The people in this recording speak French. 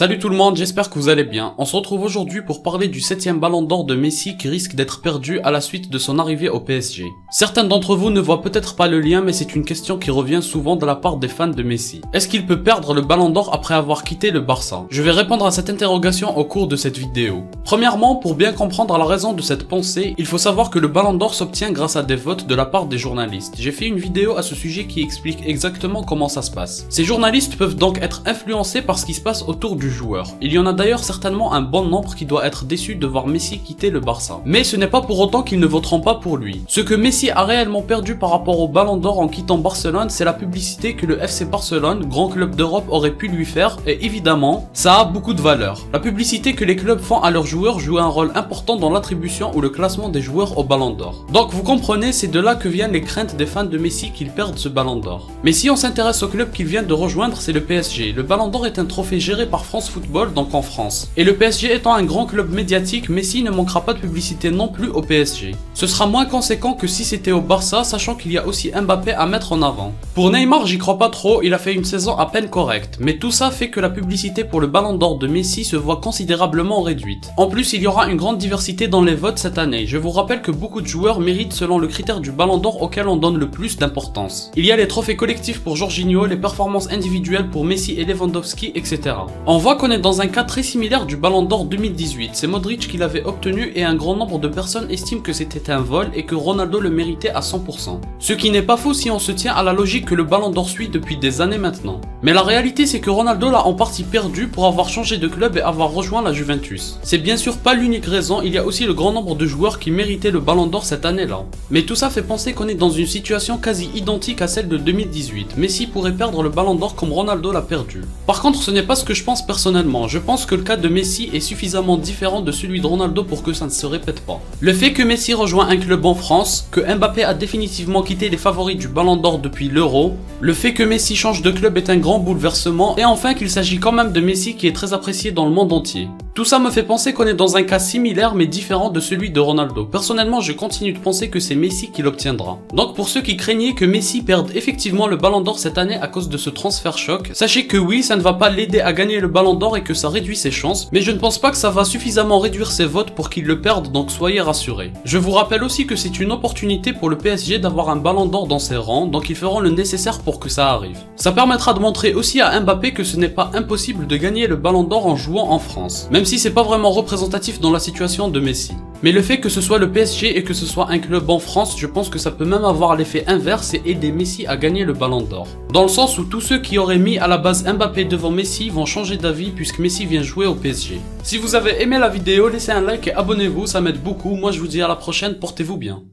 Salut tout le monde, j'espère que vous allez bien. On se retrouve aujourd'hui pour parler du 7e ballon d'or de Messi qui risque d'être perdu à la suite de son arrivée au PSG. Certains d'entre vous ne voient peut-être pas le lien, mais c'est une question qui revient souvent de la part des fans de Messi. Est-ce qu'il peut perdre le ballon d'or après avoir quitté le Barça? Je vais répondre à cette interrogation au cours de cette vidéo. Premièrement, pour bien comprendre la raison de cette pensée, il faut savoir que le ballon d'or s'obtient grâce à des votes de la part des journalistes. J'ai fait une vidéo à ce sujet qui explique exactement comment ça se passe. Ces journalistes peuvent donc être influencés par ce qui se passe autour du joueur. Il y en a d'ailleurs certainement un bon nombre qui doit être déçu de voir Messi quitter le Barça. Mais ce n'est pas pour autant qu'ils ne voteront pas pour lui. Ce que Messi a réellement perdu par rapport au ballon d'or en quittant Barcelone, c'est la publicité que le FC Barcelone, grand club d'Europe, aurait pu lui faire, et évidemment, ça a beaucoup de valeur. La publicité que les clubs font à leurs joueurs joue un rôle important dans l'attribution ou le classement des joueurs au ballon d'or. Donc vous comprenez, c'est de là que viennent les craintes des fans de Messi qu'il perde ce ballon d'or. Mais si on s'intéresse au club qu'il vient de rejoindre, c'est le PSG. Le ballon d'or est un trophée géré par France Football, donc en France. Et le PSG étant un grand club médiatique, Messi ne manquera pas de publicité non plus au PSG. Ce sera moins conséquent que si c'était au Barça, sachant qu'il y a aussi Mbappé à mettre en avant. Pour Neymar, j'y crois pas trop, il a fait une saison à peine correcte, mais tout ça fait que la publicité pour le ballon d'or de Messi se voit considérablement réduite. En plus, il y aura une grande diversité dans les votes cette année. Je vous rappelle que beaucoup de joueurs méritent selon le critère du ballon d'or auquel on donne le plus d'importance. Il y a les trophées collectifs pour Jorginho, les performances individuelles pour Messi et Lewandowski, etc. On voit qu'on est dans un cas très similaire du ballon d'or 2018, c'est Modric qui l'avait obtenu et un grand nombre de personnes estiment que c'était un vol et que Ronaldo le méritait à 100%. Ce qui n'est pas faux si on se tient à la logique que le ballon d'or suit depuis des années maintenant. Mais la réalité c'est que Ronaldo l'a en partie perdu pour avoir changé de club et avoir rejoint la Juventus. C'est bien sûr pas l'unique raison, il y a aussi le grand nombre de joueurs qui méritaient le ballon d'or cette année-là. Mais tout ça fait penser qu'on est dans une situation quasi identique à celle de 2018. Messi pourrait perdre le ballon d'or comme Ronaldo l'a perdu. Par contre, ce n'est pas ce que je pense personnellement. Je pense que le cas de Messi est suffisamment différent de celui de Ronaldo pour que ça ne se répète pas. Le fait que Messi rejoint un club en France, que Mbappé a définitivement quitté les favoris du ballon d'or depuis l'Euro, le fait que Messi change de club est un grand bouleversement, et enfin qu'il s'agit quand même de Messi qui est très apprécié dans le monde entier. Tout ça me fait penser qu'on est dans un cas similaire mais différent de celui de Ronaldo. Personnellement, je continue de penser que c'est Messi qui l'obtiendra. Donc pour ceux qui craignaient que Messi perde effectivement le ballon d'or cette année à cause de ce transfert choc, sachez que oui, ça ne va pas l'aider à gagner le ballon d'or et que ça réduit ses chances, mais je ne pense pas que ça va suffisamment réduire ses votes pour qu'il le perde, donc soyez rassurés. Je vous rappelle aussi que c'est une opportunité pour le PSG d'avoir un ballon d'or dans ses rangs, donc ils feront le nécessaire pour que ça arrive. Ça permettra de montrer aussi à Mbappé que ce n'est pas impossible de gagner le ballon d'or en jouant en France, même si c'est pas vraiment représentatif dans la situation de Messi. Mais le fait que ce soit le PSG et que ce soit un club en France, je pense que ça peut même avoir l'effet inverse et aider Messi à gagner le ballon d'or. Dans le sens où tous ceux qui auraient mis à la base Mbappé devant Messi vont changer d'avis puisque Messi vient jouer au PSG. Si vous avez aimé la vidéo, laissez un like et abonnez-vous, ça m'aide beaucoup. Moi je vous dis à la prochaine, portez-vous bien.